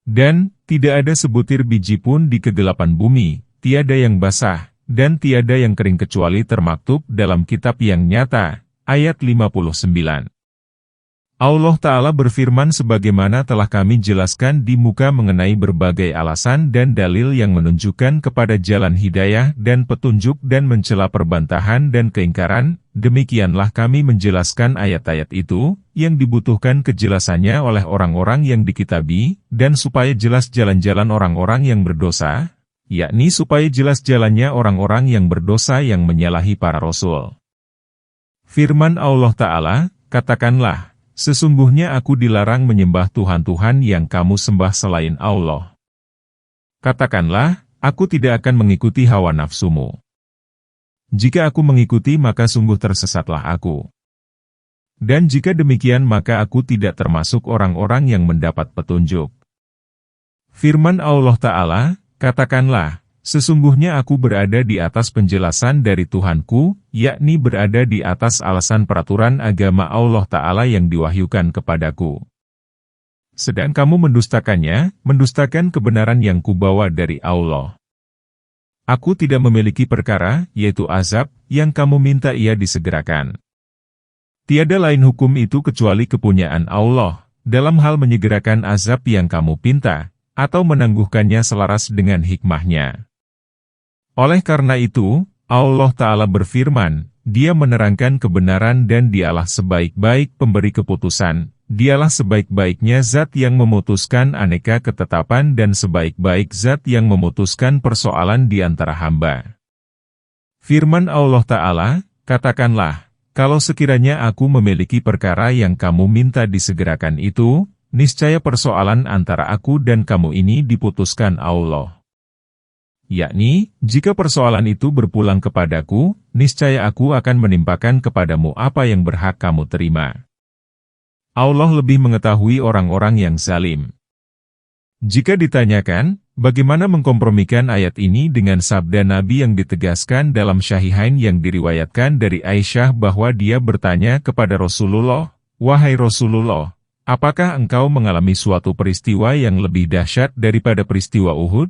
Dan tidak ada sebutir biji pun di kegelapan bumi, tiada yang basah, dan tiada yang kering kecuali termaktub dalam kitab yang nyata. Ayat 59. Allah Ta'ala berfirman sebagaimana telah kami jelaskan di muka mengenai berbagai alasan dan dalil yang menunjukkan kepada jalan hidayah dan petunjuk dan mencela perbantahan dan keingkaran, demikianlah kami menjelaskan ayat-ayat itu, yang dibutuhkan kejelasannya oleh orang-orang yang dikitabi, dan supaya jelas jalan-jalan orang-orang yang berdosa, yakni supaya jelas jalannya orang-orang yang berdosa yang menyalahi para rasul. Firman Allah Ta'ala, katakanlah, sesungguhnya aku dilarang menyembah Tuhan-Tuhan yang kamu sembah selain Allah. Katakanlah, aku tidak akan mengikuti hawa nafsumu. Jika aku mengikuti maka sungguh tersesatlah aku. Dan jika demikian maka aku tidak termasuk orang-orang yang mendapat petunjuk. Firman Allah Ta'ala, katakanlah, sesungguhnya aku berada di atas penjelasan dari Tuhanku, yakni berada di atas alasan peraturan agama Allah Ta'ala yang diwahyukan kepadaku. Sedang kamu mendustakannya, mendustakan kebenaran yang kubawa dari Allah. Aku tidak memiliki perkara, yaitu azab, yang kamu minta ia disegerakan. Tiada lain hukum itu kecuali kepunyaan Allah, dalam hal menyegerakan azab yang kamu pinta, atau menangguhkannya selaras dengan hikmahnya. Oleh karena itu, Allah Ta'ala berfirman, Dia menerangkan kebenaran dan Dialah sebaik-baik pemberi keputusan, Dialah sebaik-baiknya zat yang memutuskan aneka ketetapan dan sebaik-baik zat yang memutuskan persoalan di antara hamba. Firman Allah Ta'ala, katakanlah, kalau sekiranya aku memiliki perkara yang kamu minta disegerakan itu, niscaya persoalan antara aku dan kamu ini diputuskan Allah. Yakni, jika persoalan itu berpulang kepadaku, niscaya aku akan menimpakan kepadamu apa yang berhak kamu terima. Allah lebih mengetahui orang-orang yang zalim. Jika ditanyakan, bagaimana mengkompromikan ayat ini dengan sabda Nabi yang ditegaskan dalam Syahihain yang diriwayatkan dari Aisyah bahwa dia bertanya kepada Rasulullah, "Wahai Rasulullah, apakah engkau mengalami suatu peristiwa yang lebih dahsyat daripada peristiwa Uhud?"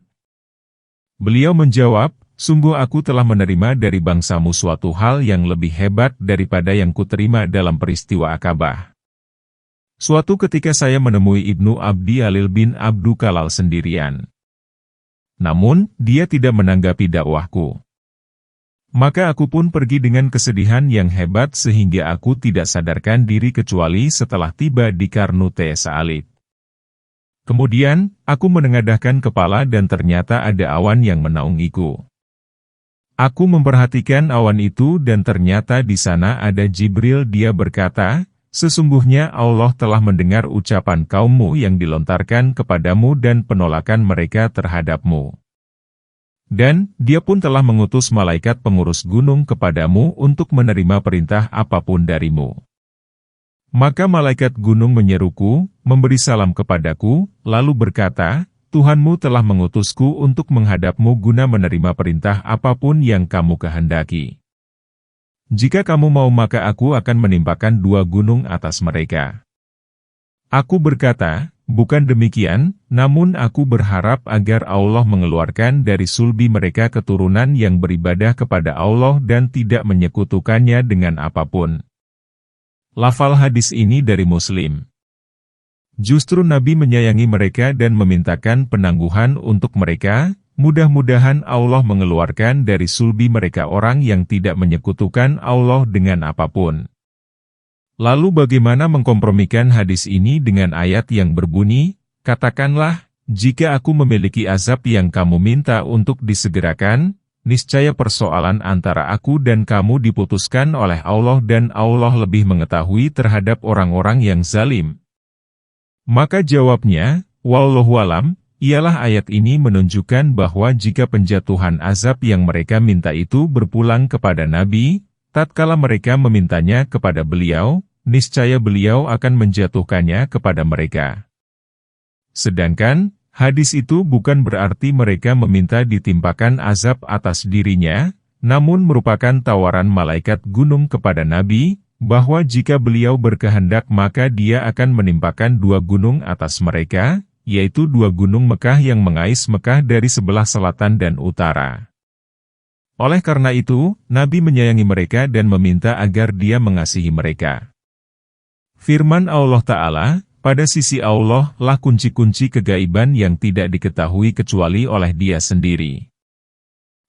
Beliau menjawab, "Sungguh aku telah menerima dari bangsamu suatu hal yang lebih hebat daripada yang kuterima dalam peristiwa Akabah." Suatu ketika saya menemui Ibnu Abdi Alil bin Abdu Kalal sendirian. Namun, dia tidak menanggapi dakwahku. Maka aku pun pergi dengan kesedihan yang hebat sehingga aku tidak sadarkan diri kecuali setelah tiba di Karnute Sa'alid. Kemudian, aku menengadahkan kepala dan ternyata ada awan yang menaungiku. Aku memperhatikan awan itu dan ternyata di sana ada Jibril. Dia berkata, "Sesungguhnya Allah telah mendengar ucapan kaummu yang dilontarkan kepadamu dan penolakan mereka terhadapmu. Dan Dia pun telah mengutus malaikat pengurus gunung kepadamu untuk menerima perintah apapun darimu." Maka malaikat gunung menyeruku, memberi salam kepadaku, lalu berkata, "Tuhanmu telah mengutusku untuk menghadapmu guna menerima perintah apapun yang kamu kehendaki. Jika kamu mau maka aku akan menimpakan 2 gunung atas mereka." Aku berkata, "Bukan demikian, namun aku berharap agar Allah mengeluarkan dari sulbi mereka keturunan yang beribadah kepada Allah dan tidak menyekutukannya dengan apapun." Lafal hadis ini dari Muslim. Justru Nabi menyayangi mereka dan memintakan penangguhan untuk mereka, mudah-mudahan Allah mengeluarkan dari sulbi mereka orang yang tidak menyekutukan Allah dengan apapun. Lalu bagaimana mengkompromikan hadis ini dengan ayat yang berbunyi, "Katakanlah, jika aku memiliki azab yang kamu minta untuk disegerakan, niscaya persoalan antara aku dan kamu diputuskan oleh Allah dan Allah lebih mengetahui terhadap orang-orang yang zalim." Maka jawabnya, "Wallahualam," ialah ayat ini menunjukkan bahwa jika penjatuhan azab yang mereka minta itu berpulang kepada Nabi, tatkala mereka memintanya kepada beliau, niscaya beliau akan menjatuhkannya kepada mereka. Sedangkan, hadis itu bukan berarti mereka meminta ditimpakan azab atas dirinya, namun merupakan tawaran malaikat gunung kepada Nabi, bahwa jika beliau berkehendak maka dia akan menimpakan 2 gunung atas mereka, yaitu dua gunung Mekah yang mengais Mekah dari sebelah selatan dan utara. Oleh karena itu, Nabi menyayangi mereka dan meminta agar Dia mengasihi mereka. Firman Allah Ta'ala, pada sisi Allah lah kunci-kunci kegaiban yang tidak diketahui kecuali oleh Dia sendiri.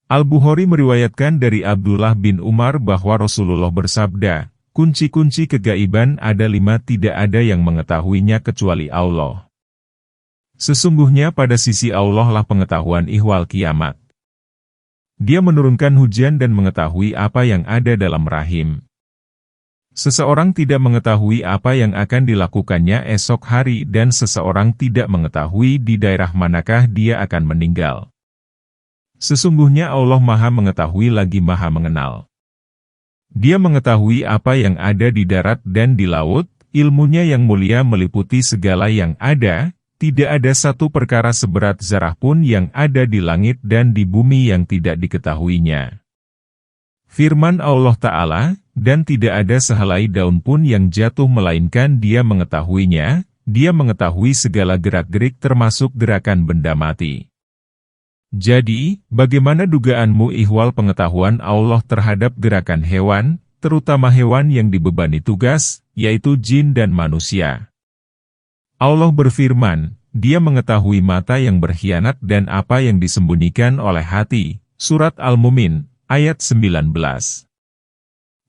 Al-Bukhari meriwayatkan dari Abdullah bin Umar bahwa Rasulullah bersabda, kunci-kunci kegaiban ada 5, tidak ada yang mengetahuinya kecuali Allah. Sesungguhnya pada sisi Allah lah pengetahuan ihwal kiamat. Dia menurunkan hujan dan mengetahui apa yang ada dalam rahim. Seseorang tidak mengetahui apa yang akan dilakukannya esok hari dan seseorang tidak mengetahui di daerah manakah dia akan meninggal. Sesungguhnya Allah Maha Mengetahui lagi Maha Mengenal. Dia mengetahui apa yang ada di darat dan di laut, ilmunya yang mulia meliputi segala yang ada. Tidak ada satu perkara seberat zarah pun yang ada di langit dan di bumi yang tidak diketahuinya. Firman Allah Ta'ala, dan tidak ada sehelai daun pun yang jatuh melainkan Dia mengetahuinya, Dia mengetahui segala gerak-gerik termasuk gerakan benda mati. Jadi, bagaimana dugaanmu ihwal pengetahuan Allah terhadap gerakan hewan, terutama hewan yang dibebani tugas, yaitu jin dan manusia? Allah berfirman, Dia mengetahui mata yang berkhianat dan apa yang disembunyikan oleh hati. Surat Al-Mumin, ayat 19.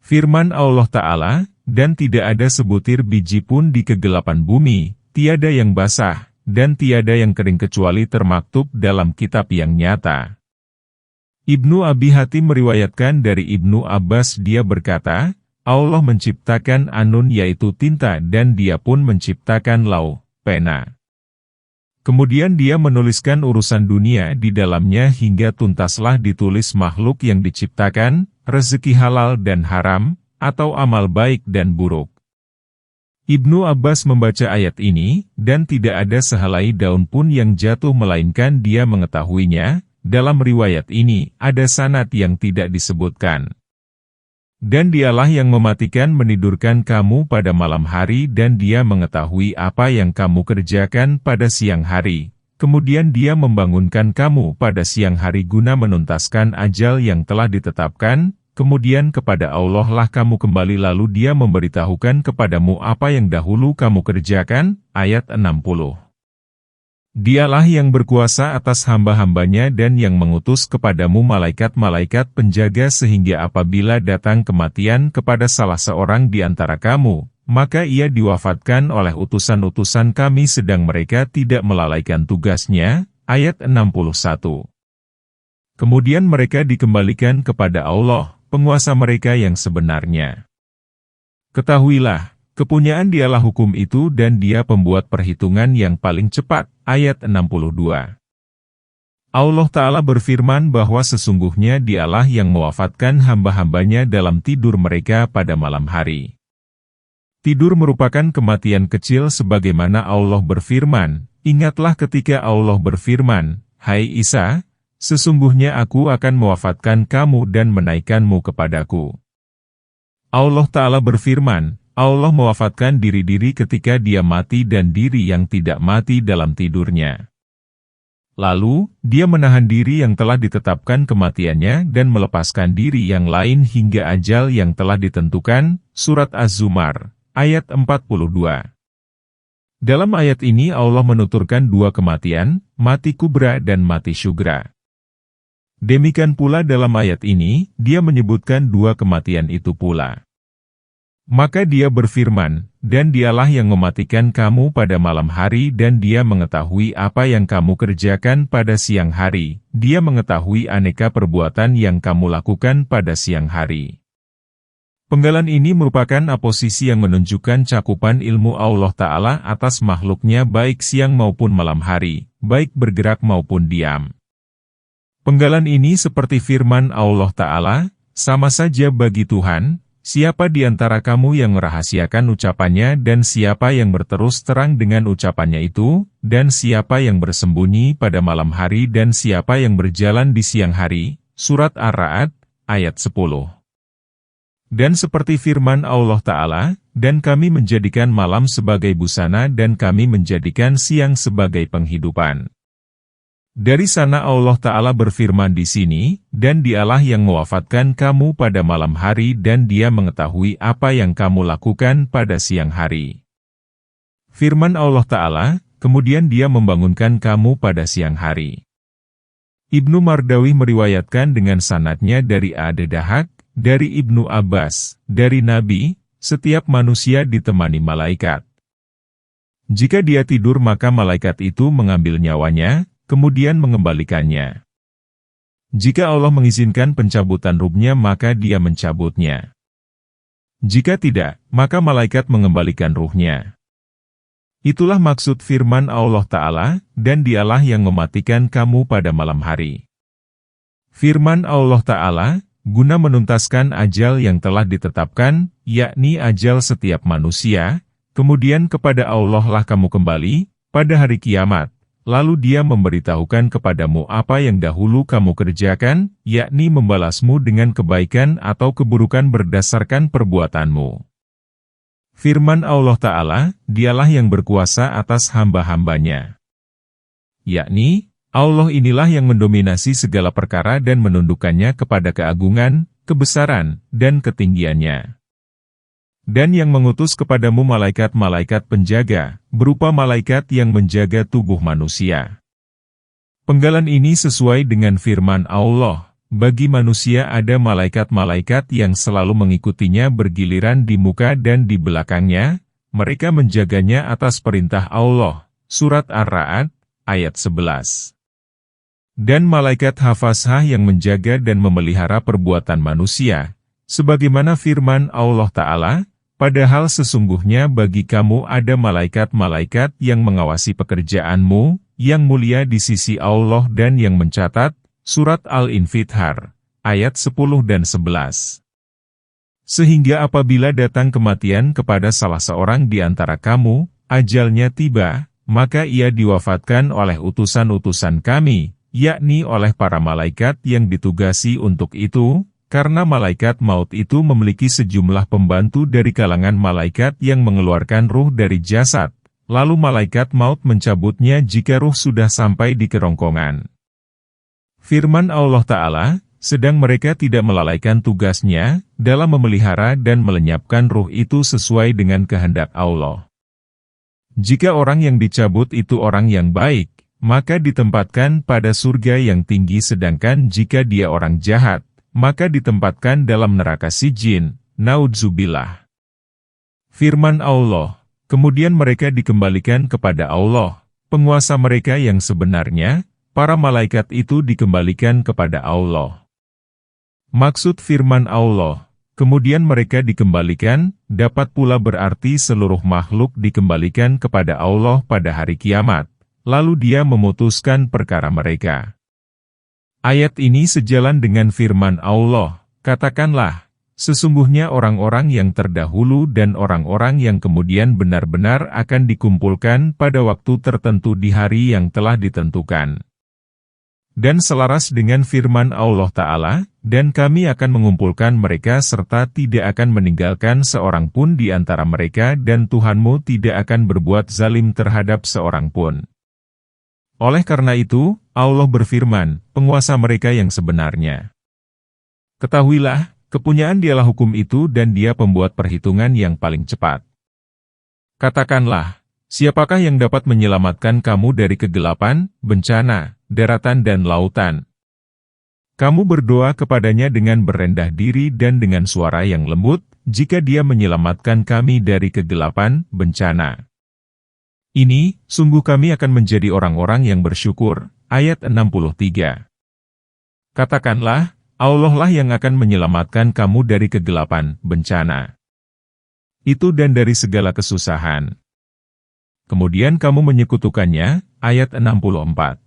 Firman Allah Ta'ala, dan tidak ada sebutir biji pun di kegelapan bumi, tiada yang basah, dan tiada yang kering kecuali termaktub dalam kitab yang nyata. Ibnu Abi Hatim meriwayatkan dari Ibnu Abbas dia berkata, Allah menciptakan anun yaitu tinta dan Dia pun menciptakan lauh, pena. Kemudian Dia menuliskan urusan dunia di dalamnya hingga tuntaslah ditulis makhluk yang diciptakan, rezeki halal dan haram, atau amal baik dan buruk. Ibnu Abbas membaca ayat ini, dan tidak ada sehelai daun pun yang jatuh melainkan Dia mengetahuinya. Dalam riwayat ini, ada sanad yang tidak disebutkan. Dan Dialah yang mematikan menidurkan kamu pada malam hari dan Dia mengetahui apa yang kamu kerjakan pada siang hari. Kemudian Dia membangunkan kamu pada siang hari guna menuntaskan ajal yang telah ditetapkan. Kemudian kepada Allah lah kamu kembali lalu Dia memberitahukan kepadamu apa yang dahulu kamu kerjakan. Ayat 60. Dialah yang berkuasa atas hamba-hambanya dan yang mengutus kepadamu malaikat-malaikat penjaga sehingga apabila datang kematian kepada salah seorang di antara kamu, maka ia diwafatkan oleh utusan-utusan kami sedang mereka tidak melalaikan tugasnya. Ayat 61. Kemudian mereka dikembalikan kepada Allah, penguasa mereka yang sebenarnya. Ketahuilah, kepunyaan Dialah hukum itu dan Dia pembuat perhitungan yang paling cepat. Ayat 62. Allah Ta'ala berfirman bahwa sesungguhnya Dialah yang mewafatkan hamba-hambanya dalam tidur mereka pada malam hari. Tidur merupakan kematian kecil sebagaimana Allah berfirman, ingatlah ketika Allah berfirman, Hai Isa, sesungguhnya aku akan mewafatkan kamu dan menaikkanmu kepadaku. Allah Ta'ala berfirman, Allah mewafatkan diri-diri ketika dia mati dan diri yang tidak mati dalam tidurnya. Lalu, Dia menahan diri yang telah ditetapkan kematiannya dan melepaskan diri yang lain hingga ajal yang telah ditentukan. Surat Az-Zumar, ayat 42. Dalam ayat ini Allah menuturkan dua kematian, mati kubra dan mati syugra. Demikian pula dalam ayat ini, Dia menyebutkan dua kematian itu pula. Maka Dia berfirman, dan Dialah yang mematikan kamu pada malam hari dan Dia mengetahui apa yang kamu kerjakan pada siang hari. Dia mengetahui aneka perbuatan yang kamu lakukan pada siang hari. Penggalan ini merupakan aposisi yang menunjukkan cakupan ilmu Allah Ta'ala atas makhluknya baik siang maupun malam hari, baik bergerak maupun diam. Penggalan ini seperti firman Allah Ta'ala, sama saja bagi Tuhan, siapa di antara kamu yang merahasiakan ucapannya dan siapa yang berterus terang dengan ucapannya itu, dan siapa yang bersembunyi pada malam hari dan siapa yang berjalan di siang hari. Surat Ar-Ra'd, ayat 10. Dan seperti firman Allah Ta'ala, dan kami menjadikan malam sebagai busana dan kami menjadikan siang sebagai penghidupan. Dari sana Allah Ta'ala berfirman di sini, dan Dialah yang mewafatkan kamu pada malam hari dan Dia mengetahui apa yang kamu lakukan pada siang hari. Firman Allah Ta'ala, kemudian Dia membangunkan kamu pada siang hari. Ibnu Mardawi meriwayatkan dengan sanadnya dari Ad-Dahak, dari Ibnu Abbas, dari Nabi, setiap manusia ditemani malaikat. Jika dia tidur maka malaikat itu mengambil nyawanya, kemudian mengembalikannya. Jika Allah mengizinkan pencabutan ruhnya maka dia mencabutnya. Jika tidak, maka malaikat mengembalikan ruhnya. Itulah maksud firman Allah Ta'ala, dan Dialah yang mematikan kamu pada malam hari. Firman Allah Ta'ala, guna menuntaskan ajal yang telah ditetapkan, yakni ajal setiap manusia, kemudian kepada Allah lah kamu kembali, pada hari kiamat, lalu Dia memberitahukan kepadamu apa yang dahulu kamu kerjakan, yakni membalasmu dengan kebaikan atau keburukan berdasarkan perbuatanmu. Firman Allah Ta'ala, Dialah yang berkuasa atas hamba-hambanya. Yakni, Allah inilah yang mendominasi segala perkara dan menundukkannya kepada keagungan, kebesaran, dan ketinggiannya. Dan yang mengutus kepadamu malaikat-malaikat penjaga, berupa malaikat yang menjaga tubuh manusia. Penggalan ini sesuai dengan firman Allah, bagi manusia ada malaikat-malaikat yang selalu mengikutinya bergiliran di muka dan di belakangnya, mereka menjaganya atas perintah Allah. Surat Ar-Ra'd, ayat 11. Dan malaikat hafazah yang menjaga dan memelihara perbuatan manusia, sebagaimana firman Allah Ta'ala, padahal sesungguhnya bagi kamu ada malaikat-malaikat yang mengawasi pekerjaanmu, yang mulia di sisi Allah dan yang mencatat, surat Al-Infitar, ayat 10 dan 11. Sehingga apabila datang kematian kepada salah seorang di antara kamu, ajalnya tiba, maka ia diwafatkan oleh utusan-utusan kami, yakni oleh para malaikat yang ditugasi untuk itu, karena malaikat maut itu memiliki sejumlah pembantu dari kalangan malaikat yang mengeluarkan ruh dari jasad, lalu malaikat maut mencabutnya jika ruh sudah sampai di kerongkongan. Firman Allah Ta'ala, sedang mereka tidak melalaikan tugasnya, dalam memelihara dan melenyapkan ruh itu sesuai dengan kehendak Allah. Jika orang yang dicabut itu orang yang baik, maka ditempatkan pada surga yang tinggi sedangkan jika dia orang jahat, maka ditempatkan dalam neraka Sijin, naudzubillah. Firman Allah, kemudian mereka dikembalikan kepada Allah, penguasa mereka yang sebenarnya, para malaikat itu dikembalikan kepada Allah. Maksud firman Allah, kemudian mereka dikembalikan, dapat pula berarti seluruh makhluk dikembalikan kepada Allah pada hari kiamat. Lalu Dia memutuskan perkara mereka. Ayat ini sejalan dengan firman Allah, katakanlah, sesungguhnya orang-orang yang terdahulu dan orang-orang yang kemudian benar-benar akan dikumpulkan pada waktu tertentu di hari yang telah ditentukan. Dan selaras dengan firman Allah Ta'ala, dan kami akan mengumpulkan mereka serta tidak akan meninggalkan seorang pun di antara mereka dan Tuhanmu tidak akan berbuat zalim terhadap seorang pun. Oleh karena itu, Allah berfirman, penguasa mereka yang sebenarnya. Ketahuilah, kepunyaan Dialah hukum itu dan Dia pembuat perhitungan yang paling cepat. Katakanlah, siapakah yang dapat menyelamatkan kamu dari kegelapan, bencana, daratan dan lautan? Kamu berdoa kepadanya dengan berendah diri dan dengan suara yang lembut, jika Dia menyelamatkan kami dari kegelapan, bencana. Ini, sungguh kami akan menjadi orang-orang yang bersyukur. Ayat 63. Katakanlah, Allah lah yang akan menyelamatkan kamu dari kegelapan, bencana. Itu dan dari segala kesusahan. Kemudian kamu menyekutukannya. Ayat 64.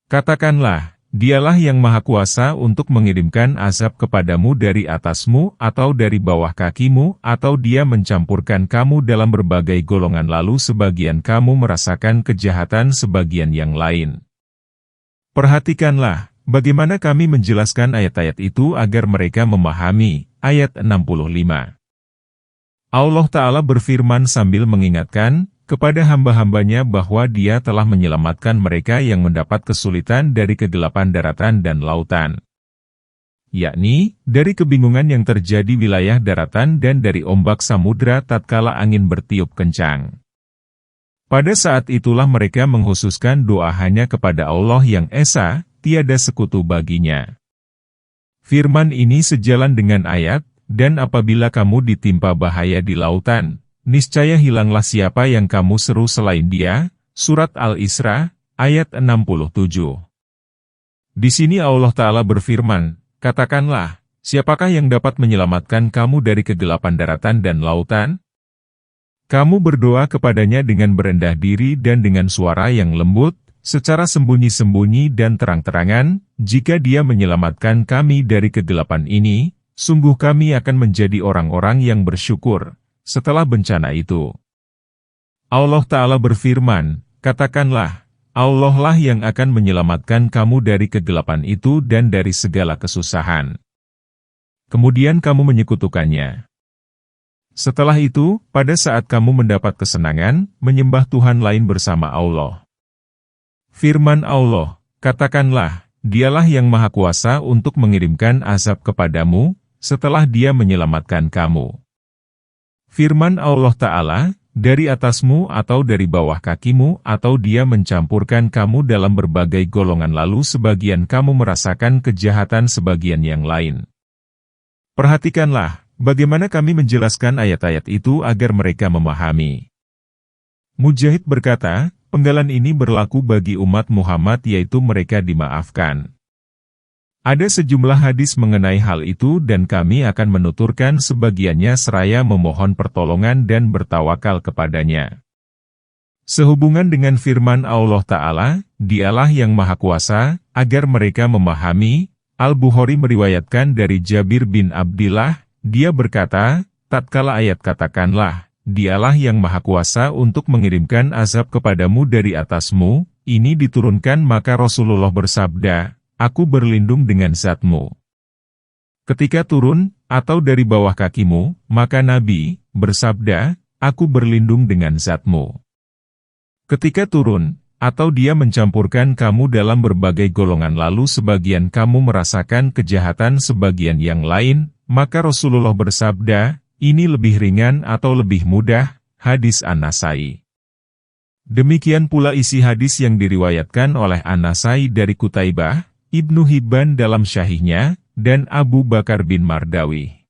Katakanlah, Dialah yang maha kuasa untuk mengirimkan azab kepadamu dari atasmu atau dari bawah kakimu, atau Dia mencampurkan kamu dalam berbagai golongan lalu sebagian kamu merasakan kejahatan sebagian yang lain. Perhatikanlah, bagaimana kami menjelaskan ayat-ayat itu agar mereka memahami, ayat 65. Allah Ta'ala berfirman sambil mengingatkan kepada hamba-hambanya bahwa Dia telah menyelamatkan mereka yang mendapat kesulitan dari kegelapan daratan dan lautan, yakni dari kebingungan yang terjadi wilayah daratan dan dari ombak samudra tatkala angin bertiup kencang. Pada saat itulah mereka menghususkan doa hanya kepada Allah yang Esa, tiada sekutu baginya. Firman ini sejalan dengan ayat, dan apabila kamu ditimpa bahaya di lautan, niscaya hilanglah siapa yang kamu seru selain Dia. Surat Al-Isra, ayat 67. Di sini Allah Ta'ala berfirman, katakanlah, siapakah yang dapat menyelamatkan kamu dari kegelapan daratan dan lautan? Kamu berdoa kepadanya dengan berendah diri dan dengan suara yang lembut, secara sembunyi-sembunyi dan terang-terangan. Jika Dia menyelamatkan kami dari kegelapan ini, sungguh kami akan menjadi orang-orang yang bersyukur setelah bencana itu. Allah Ta'ala berfirman, katakanlah, Allah lah yang akan menyelamatkan kamu dari kegelapan itu dan dari segala kesusahan. Kemudian kamu menyekutukannya. Setelah itu, pada saat kamu mendapat kesenangan, menyembah Tuhan lain bersama Allah. Firman Allah, katakanlah, Dialah yang Maha Kuasa untuk mengirimkan azab kepadamu, setelah Dia menyelamatkan kamu. Firman Allah Ta'ala, dari atasmu atau dari bawah kakimu atau Dia mencampurkan kamu dalam berbagai golongan lalu sebagian kamu merasakan kejahatan sebagian yang lain. Perhatikanlah, bagaimana kami menjelaskan ayat-ayat itu agar mereka memahami. Mujahid berkata, penggalan ini berlaku bagi umat Muhammad yaitu mereka dimaafkan. Ada sejumlah hadis mengenai hal itu dan kami akan menuturkan sebagiannya seraya memohon pertolongan dan bertawakal kepadanya. Sehubungan dengan firman Allah Ta'ala, Dialah yang Maha Kuasa, agar mereka memahami, Al-Bukhari meriwayatkan dari Jabir bin Abdillah, dia berkata, tatkala ayat katakanlah, Dialah yang Maha Kuasa untuk mengirimkan azab kepadamu dari atasmu, ini diturunkan maka Rasulullah bersabda, aku berlindung dengan zatmu. Ketika turun, atau dari bawah kakimu, maka Nabi bersabda, aku berlindung dengan zatmu. Ketika turun, atau Dia mencampurkan kamu dalam berbagai golongan lalu sebagian kamu merasakan kejahatan sebagian yang lain, maka Rasulullah bersabda, ini lebih ringan atau lebih mudah. Hadis An-Nasai. Demikian pula isi hadis yang diriwayatkan oleh An-Nasai dari Qutaibah, Ibnu Hibban dalam Syahihnya, dan Abu Bakar bin Mardawi.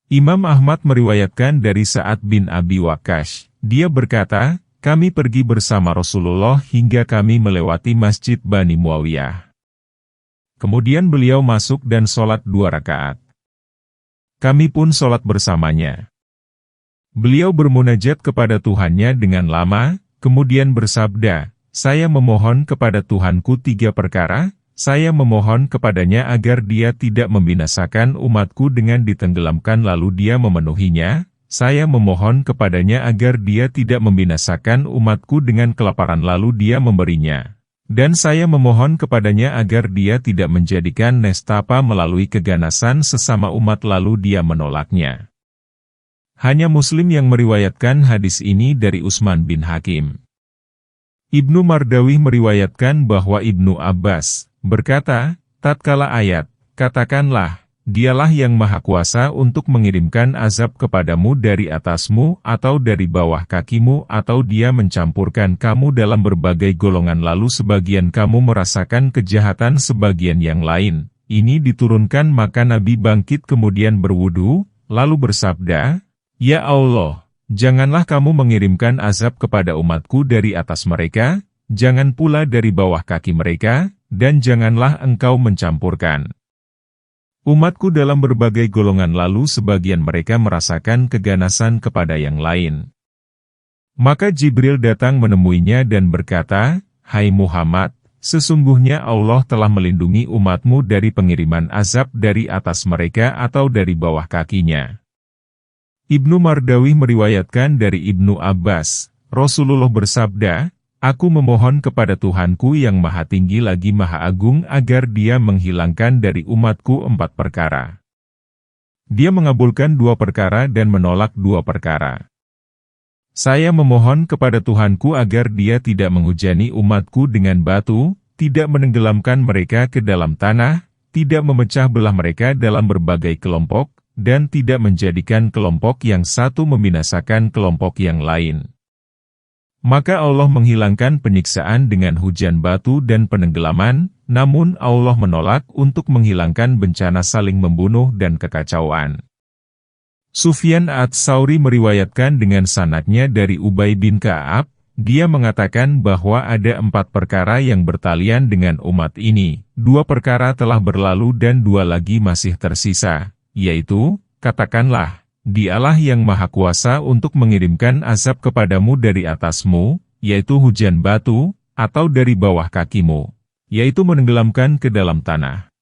Imam Ahmad meriwayatkan dari Sa'ad bin Abi Waqqas, dia berkata, kami pergi bersama Rasulullah hingga kami melewati Masjid Bani Muawiyah. Kemudian beliau masuk dan sholat 2 rakaat. Kami pun sholat bersamanya. Beliau bermunajat kepada Tuhannya dengan lama, kemudian bersabda, saya memohon kepada Tuhanku 3 perkara, saya memohon kepadanya agar Dia tidak membinasakan umatku dengan ditenggelamkan lalu Dia memenuhinya, saya memohon kepadanya agar Dia tidak membinasakan umatku dengan kelaparan lalu Dia memberinya. Dan saya memohon kepadanya agar Dia tidak menjadikan nestapa melalui keganasan sesama umat lalu Dia menolaknya. Hanya Muslim yang meriwayatkan hadis ini dari Utsman bin Hakim. Ibnu Mardawi meriwayatkan bahwa Ibnu Abbas berkata, tatkala ayat, katakanlah, Dialah yang Maha Kuasa untuk mengirimkan azab kepadamu dari atasmu atau dari bawah kakimu atau Dia mencampurkan kamu dalam berbagai golongan lalu sebagian kamu merasakan kejahatan sebagian yang lain. Ini diturunkan maka Nabi bangkit kemudian berwudu, lalu bersabda, ya Allah, janganlah kamu mengirimkan azab kepada umatku dari atas mereka, jangan pula dari bawah kaki mereka, dan janganlah engkau mencampurkan umatku dalam berbagai golongan lalu sebagian mereka merasakan keganasan kepada yang lain. Maka Jibril datang menemuinya dan berkata, hai Muhammad, sesungguhnya Allah telah melindungi umatmu dari pengiriman azab dari atas mereka atau dari bawah kakinya. Ibnu Mardawi meriwayatkan dari Ibnu Abbas, Rasulullah bersabda, aku memohon kepada Tuhanku yang Maha Tinggi lagi Maha Agung agar Dia menghilangkan dari umatku 4 perkara. Dia mengabulkan 2 perkara dan menolak 2 perkara. Saya memohon kepada Tuhanku agar Dia tidak menghujani umatku dengan batu, tidak menenggelamkan mereka ke dalam tanah, tidak memecah belah mereka dalam berbagai kelompok, dan tidak menjadikan kelompok yang satu membinasakan kelompok yang lain. Maka Allah menghilangkan penyiksaan dengan hujan batu dan penenggelaman, namun Allah menolak untuk menghilangkan bencana saling membunuh dan kekacauan. Sufyan Ats-Tsauri meriwayatkan dengan sanadnya dari Ubay bin Ka'ab, dia mengatakan bahwa ada 4 perkara yang bertalian dengan umat ini, 2 perkara telah berlalu dan 2 lagi masih tersisa, yaitu, katakanlah, Dialah yang Maha Kuasa untuk mengirimkan azab kepadamu dari atasmu, yaitu hujan batu, atau dari bawah kakimu, yaitu menenggelamkan ke dalam tanah.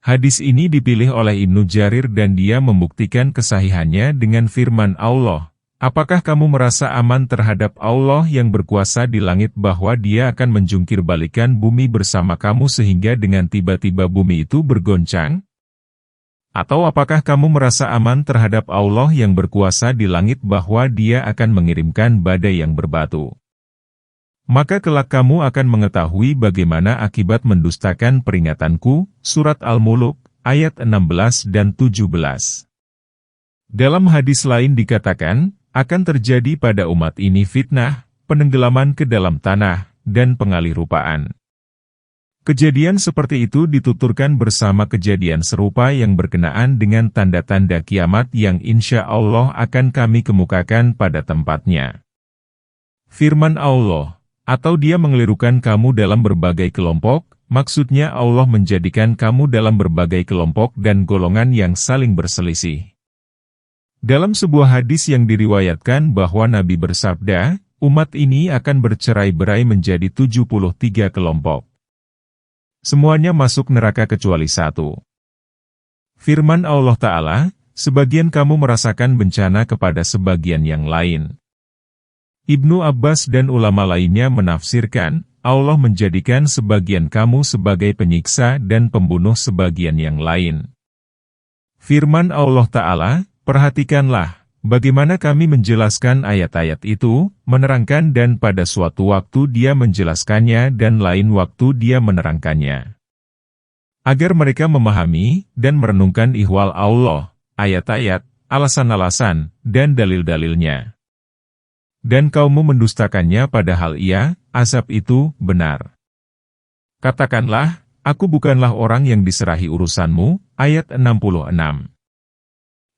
Hadis ini dipilih oleh Ibnu Jarir dan dia membuktikan kesahihannya dengan firman Allah, apakah kamu merasa aman terhadap Allah yang berkuasa di langit bahwa Dia akan menjungkir balikan bumi bersama kamu sehingga dengan tiba-tiba bumi itu bergoncang? Atau apakah kamu merasa aman terhadap Allah yang berkuasa di langit bahwa Dia akan mengirimkan badai yang berbatu? Maka kelak kamu akan mengetahui bagaimana akibat mendustakan peringatanku. Surat Al-Muluk, ayat 16 dan 17. Dalam hadis lain dikatakan, akan terjadi pada umat ini fitnah, penenggelaman ke dalam tanah, dan pengalirupaan. Kejadian seperti itu dituturkan bersama kejadian serupa yang berkenaan dengan tanda-tanda kiamat yang insya Allah akan kami kemukakan pada tempatnya. Firman Allah, atau Dia mengelirukan kamu dalam berbagai kelompok, maksudnya Allah menjadikan kamu dalam berbagai kelompok dan golongan yang saling berselisih. Dalam sebuah hadis yang diriwayatkan bahwa Nabi bersabda, umat ini akan bercerai-berai menjadi 73 kelompok. Semuanya masuk neraka kecuali 1. Firman Allah Ta'ala, sebagian kamu merasakan bencana kepada sebagian yang lain. Ibnu Abbas dan ulama lainnya menafsirkan, Allah menjadikan sebagian kamu sebagai penyiksa dan pembunuh sebagian yang lain. Firman Allah Ta'ala, perhatikanlah, bagaimana kami menjelaskan ayat-ayat itu, menerangkan dan pada suatu waktu Dia menjelaskannya dan lain waktu Dia menerangkannya. Agar mereka memahami dan merenungkan ihwal Allah, ayat-ayat, alasan-alasan, dan dalil-dalilnya. Dan kaummu mendustakannya padahal azab itu benar. Katakanlah, aku bukanlah orang yang diserahi urusanmu, ayat 66.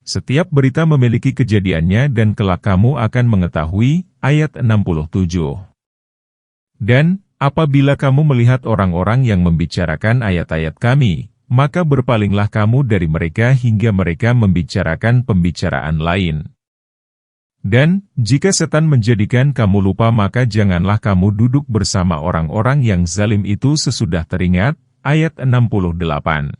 Setiap berita memiliki kejadiannya dan kelak kamu akan mengetahui, ayat 67. Dan, apabila kamu melihat orang-orang yang membicarakan ayat-ayat kami, maka berpalinglah kamu dari mereka hingga mereka membicarakan pembicaraan lain. Dan, jika setan menjadikan kamu lupa maka janganlah kamu duduk bersama orang-orang yang zalim itu sesudah teringat, ayat 68.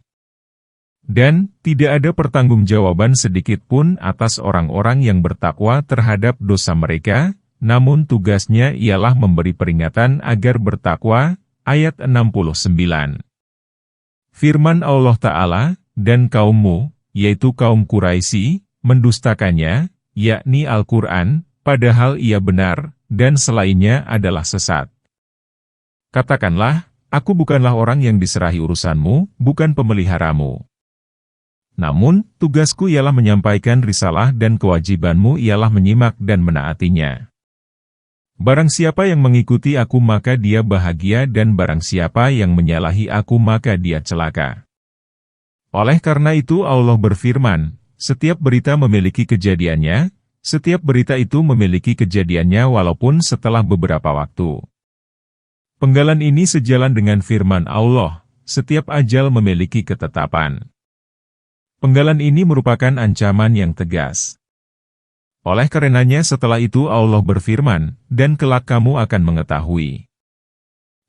Dan, tidak ada pertanggungjawaban sedikit pun atas orang-orang yang bertakwa terhadap dosa mereka, namun tugasnya ialah memberi peringatan agar bertakwa, ayat 69. Firman Allah Ta'ala, dan kaummu, yaitu kaum Quraisy, mendustakannya, yakni Al-Quran, padahal ia benar, dan selainnya adalah sesat. Katakanlah, aku bukanlah orang yang diserahi urusanmu, bukan pemeliharamu. Namun, tugasku ialah menyampaikan risalah dan kewajibanmu ialah menyimak dan menaatinya. Barang siapa yang mengikuti aku maka dia bahagia dan barang siapa yang menyalahi aku maka dia celaka. Oleh karena itu Allah berfirman, setiap berita memiliki kejadiannya, setiap berita itu memiliki kejadiannya walaupun setelah beberapa waktu. Penggalan ini sejalan dengan firman Allah, setiap ajal memiliki ketetapan. Penggalan ini merupakan ancaman yang tegas. Oleh karenanya setelah itu Allah berfirman, dan kelak kamu akan mengetahui.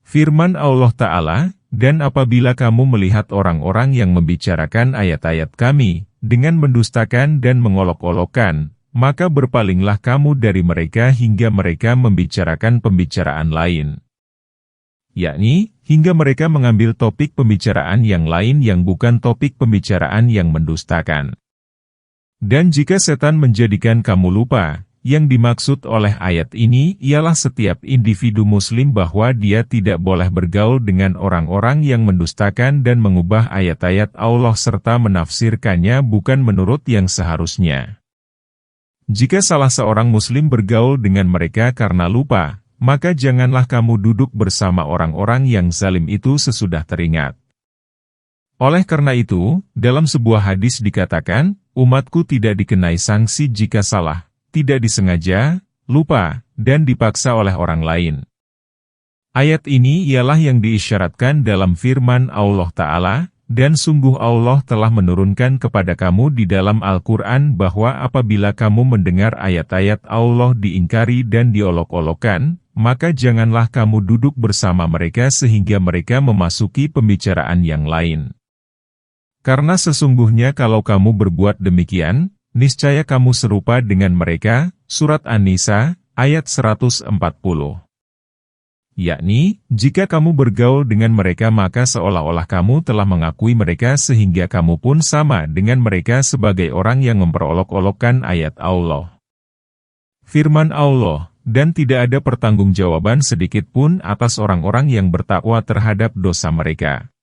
Firman Allah Ta'ala, dan apabila kamu melihat orang-orang yang membicarakan ayat-ayat kami, dengan mendustakan dan mengolok-olokkan, maka berpalinglah kamu dari mereka hingga mereka membicarakan pembicaraan lain. Yakni, hingga mereka mengambil topik pembicaraan yang lain yang bukan topik pembicaraan yang mendustakan. Dan jika setan menjadikan kamu lupa, yang dimaksud oleh ayat ini ialah setiap individu muslim bahwa dia tidak boleh bergaul dengan orang-orang yang mendustakan dan mengubah ayat-ayat Allah serta menafsirkannya bukan menurut yang seharusnya. Jika salah seorang muslim bergaul dengan mereka karena lupa, maka janganlah kamu duduk bersama orang-orang yang zalim itu sesudah teringat. Oleh karena itu, dalam sebuah hadis dikatakan, umatku tidak dikenai sanksi jika salah, tidak disengaja, lupa, dan dipaksa oleh orang lain. Ayat ini ialah yang diisyaratkan dalam firman Allah Ta'ala, dan sungguh Allah telah menurunkan kepada kamu di dalam Al-Quran bahwa apabila kamu mendengar ayat-ayat Allah diingkari dan diolok-olokkan, maka janganlah kamu duduk bersama mereka sehingga mereka memasuki pembicaraan yang lain. Karena sesungguhnya kalau kamu berbuat demikian, niscaya kamu serupa dengan mereka. Surat An-Nisa, ayat 140. Yakni, jika kamu bergaul dengan mereka maka seolah-olah kamu telah mengakui mereka sehingga kamu pun sama dengan mereka sebagai orang yang memperolok-olokkan ayat Allah. Firman Allah, dan tidak ada pertanggungjawaban sedikit pun atas orang-orang yang bertakwa terhadap dosa mereka.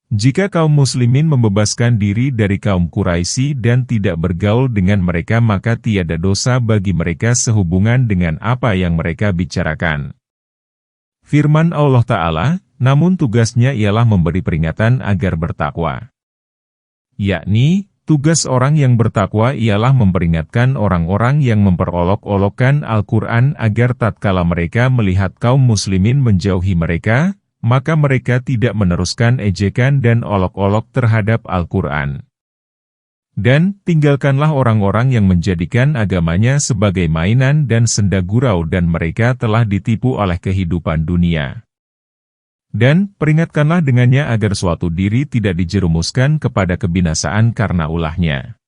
Jika kaum muslimin membebaskan diri dari kaum Quraisy dan tidak bergaul dengan mereka maka tiada dosa bagi mereka sehubungan dengan apa yang mereka bicarakan. Firman Allah Ta'ala, namun tugasnya ialah memberi peringatan agar bertakwa. Yakni, tugas orang yang bertakwa ialah memperingatkan orang-orang yang memperolok-olokkan Al-Quran agar tatkala mereka melihat kaum muslimin menjauhi mereka, maka mereka tidak meneruskan ejekan dan olok-olok terhadap Al-Quran. Dan, tinggalkanlah orang-orang yang menjadikan agamanya sebagai mainan dan senda gurau dan mereka telah ditipu oleh kehidupan dunia. Dan, peringatkanlah dengannya agar suatu diri tidak dijerumuskan kepada kebinasaan karena ulahnya.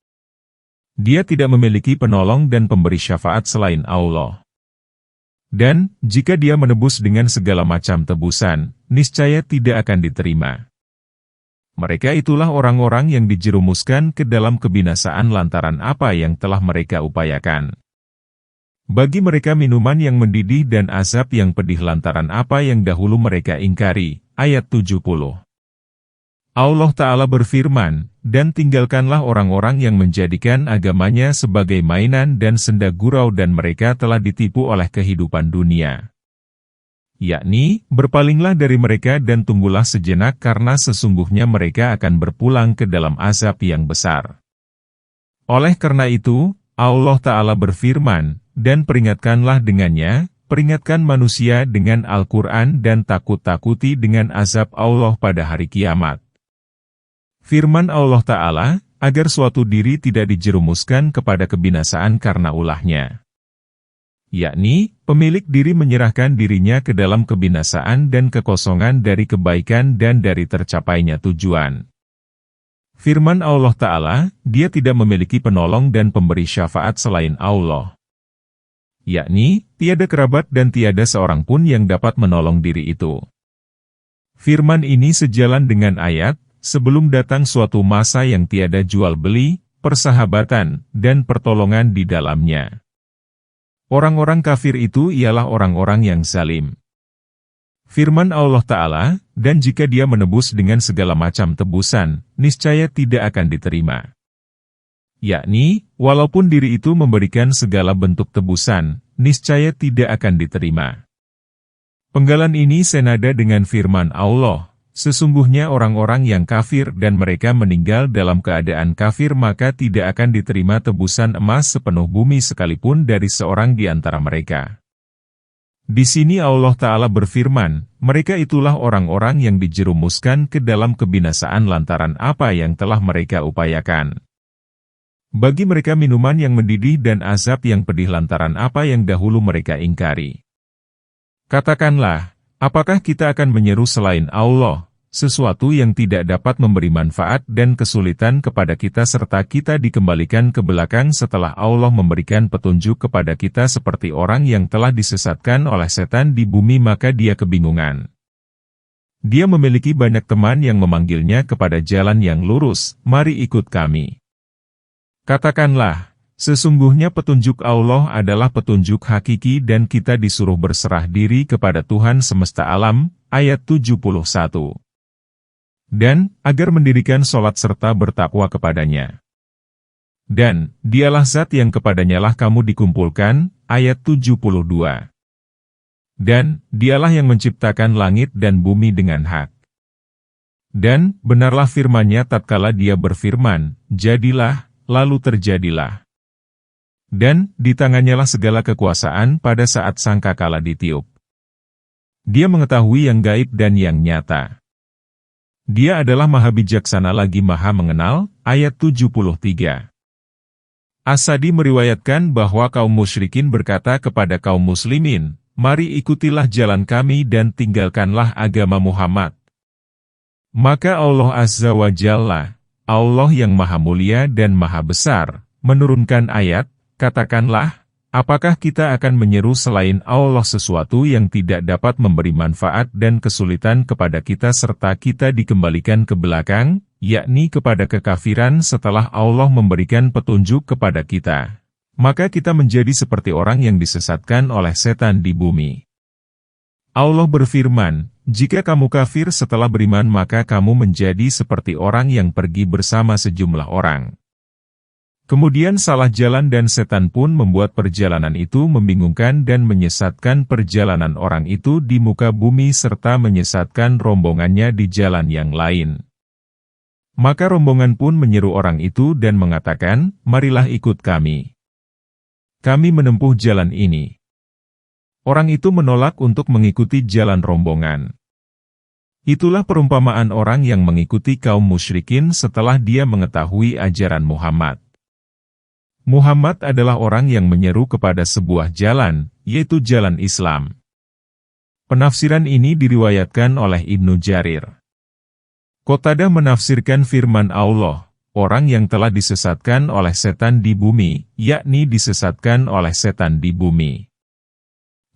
Dia tidak memiliki penolong dan pemberi syafaat selain Allah. Dan, jika dia menebus dengan segala macam tebusan, niscaya tidak akan diterima. Mereka itulah orang-orang yang dijerumuskan ke dalam kebinasaan lantaran apa yang telah mereka upayakan. Bagi mereka minuman yang mendidih dan azab yang pedih lantaran apa yang dahulu mereka ingkari. Ayat 70. Allah Ta'ala berfirman, dan tinggalkanlah orang-orang yang menjadikan agamanya sebagai mainan dan senda gurau dan mereka telah ditipu oleh kehidupan dunia. Yakni, berpalinglah dari mereka dan tunggulah sejenak karena sesungguhnya mereka akan berpulang ke dalam azab yang besar. Oleh karena itu, Allah Ta'ala berfirman, dan peringatkanlah dengannya, peringatkan manusia dengan Al-Quran dan takut-takuti dengan azab Allah pada hari kiamat. Firman Allah Ta'ala, agar suatu diri tidak dijerumuskan kepada kebinasaan karena ulahnya. Yakni, pemilik diri menyerahkan dirinya ke dalam kebinasaan dan kekosongan dari kebaikan dan dari tercapainya tujuan. Firman Allah Ta'ala, dia tidak memiliki penolong dan pemberi syafaat selain Allah. Yakni, tiada kerabat dan tiada seorang pun yang dapat menolong diri itu. Firman ini sejalan dengan ayat, sebelum datang suatu masa yang tiada jual beli, persahabatan, dan pertolongan di dalamnya. Orang-orang kafir itu ialah orang-orang yang zalim. Firman Allah Ta'ala, dan jika dia menebus dengan segala macam tebusan, niscaya tidak akan diterima. Yakni, walaupun diri itu memberikan segala bentuk tebusan, niscaya tidak akan diterima. Penggalan ini senada dengan firman Allah, sesungguhnya orang-orang yang kafir dan mereka meninggal dalam keadaan kafir maka tidak akan diterima tebusan emas sepenuh bumi sekalipun dari seorang di antara mereka. Di sini Allah Ta'ala berfirman, mereka itulah orang-orang yang dijerumuskan ke dalam kebinasaan lantaran apa yang telah mereka upayakan. Bagi mereka minuman yang mendidih dan azab yang pedih lantaran apa yang dahulu mereka ingkari. Katakanlah, apakah kita akan menyeru selain Allah, sesuatu yang tidak dapat memberi manfaat dan kesulitan kepada kita serta kita dikembalikan ke belakang setelah Allah memberikan petunjuk kepada kita seperti orang yang telah disesatkan oleh setan di bumi maka dia kebingungan. Dia memiliki banyak teman yang memanggilnya kepada jalan yang lurus, mari ikut kami. Katakanlah, sesungguhnya petunjuk Allah adalah petunjuk hakiki dan kita disuruh berserah diri kepada Tuhan semesta alam, ayat 71. Dan, agar mendirikan sholat serta bertakwa kepadanya. Dan, dialah zat yang kepadanyalah kamu dikumpulkan, ayat 72. Dan, dialah yang menciptakan langit dan bumi dengan hak. Dan, benarlah firman-Nya tatkala Dia berfirman, jadilah, lalu terjadilah. Dan, di tangannya lah segala kekuasaan pada saat sangkakala ditiup. Dia mengetahui yang gaib dan yang nyata. Dia adalah maha bijaksana lagi maha mengenal, ayat 73. As-Sadi meriwayatkan bahwa kaum musyrikin berkata kepada kaum muslimin, mari ikutilah jalan kami dan tinggalkanlah agama Muhammad. Maka Allah Azza wa Jalla, Allah yang maha mulia dan maha besar, menurunkan ayat, katakanlah, apakah kita akan menyeru selain Allah sesuatu yang tidak dapat memberi manfaat dan kesulitan kepada kita serta kita dikembalikan ke belakang, yakni kepada kekafiran setelah Allah memberikan petunjuk kepada kita. Maka kita menjadi seperti orang yang disesatkan oleh setan di bumi. Allah berfirman, jika kamu kafir setelah beriman maka kamu menjadi seperti orang yang pergi bersama sejumlah orang. Kemudian salah jalan dan setan pun membuat perjalanan itu membingungkan dan menyesatkan perjalanan orang itu di muka bumi serta menyesatkan rombongannya di jalan yang lain. Maka rombongan pun menyeru orang itu dan mengatakan, marilah ikut kami. Kami menempuh jalan ini. Orang itu menolak untuk mengikuti jalan rombongan. Itulah perumpamaan orang yang mengikuti kaum musyrikin setelah dia mengetahui ajaran Muhammad. Muhammad adalah orang yang menyeru kepada sebuah jalan, yaitu jalan Islam. Penafsiran ini diriwayatkan oleh Ibnu Jarir. Qatadah menafsirkan firman Allah, orang yang telah disesatkan oleh setan di bumi, yakni disesatkan oleh setan di bumi.